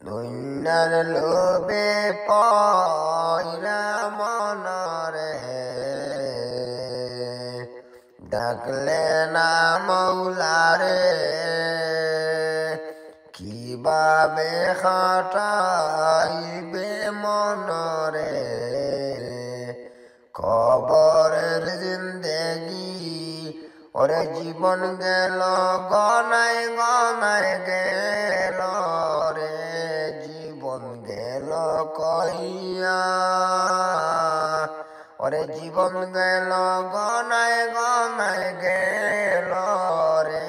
দুনিয়ার লোভে পয়রা মনরে ডাকলে না মৌলারে কিভাবে খাটাইবে মনরে কবরের জিন্দেগি ওরে জীবন গেল গনায় গনায় গেল রে জীবন গেল কইয়া ওরে জীবন গেল গনায় গনায় গেল রে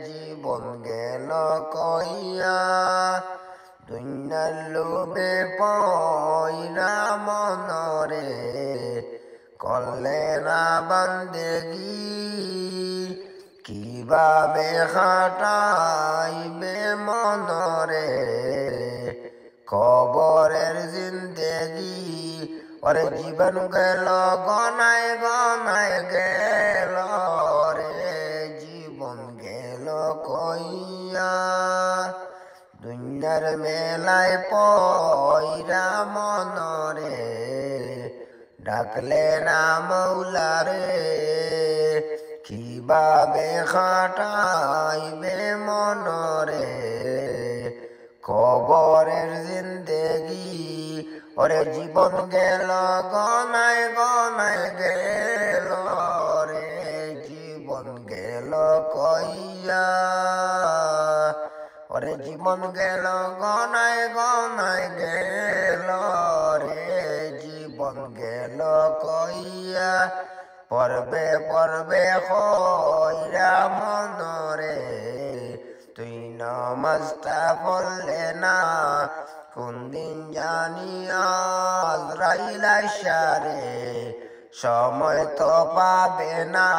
জীবন গেল কইয়া দুনিয়ার লোভে পয়রা মনরে করলে না বান্দেগি কিভাবে খাটাইবে মনরে কবরের জিন্দেগি ওরে জীবন গেল গনায় গনায় গেল রে জীবন গেল কইয়া দুনিয়ার মেলায় পয়রা মনরে ডাকলে না মৌলারে কিভাবে খাটাইবে মনরে কবরের জিন্দেগি ওরে জীবন গেল গনায় গনায় গেল রে জীবন গেল কইয়া ওরে জীবন গেল গনায় গনায় গেল রে জীবন গেল কইয়া পর্বে পর্বে কইরা মনরে তুই নামাজটা পড়লে না কোন দিন জানি আজরাইল আইসারে সময় তো পাবে না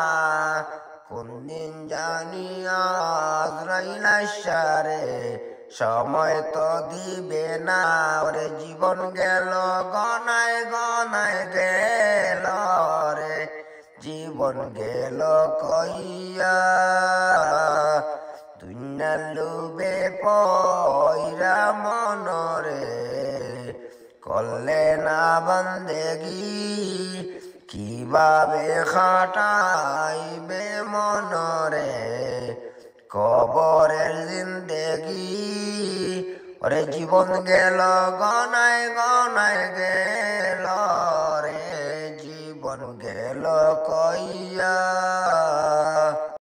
কোন দিন জানি আজরাইল আইসারে সময় তো দিবে না ওরে জীবন গেল গনায় গনায় গেল রে জীবন গেল কইয়া দুনিয়ার লোভে পয়রা মনরে করলে না বান্দেগি কিভাবে খাটাইবে মনরে কবরের জিন্দেগি ওরে জীবন গেল গনায় গনায় গেল রে জীবন গেল কইয়া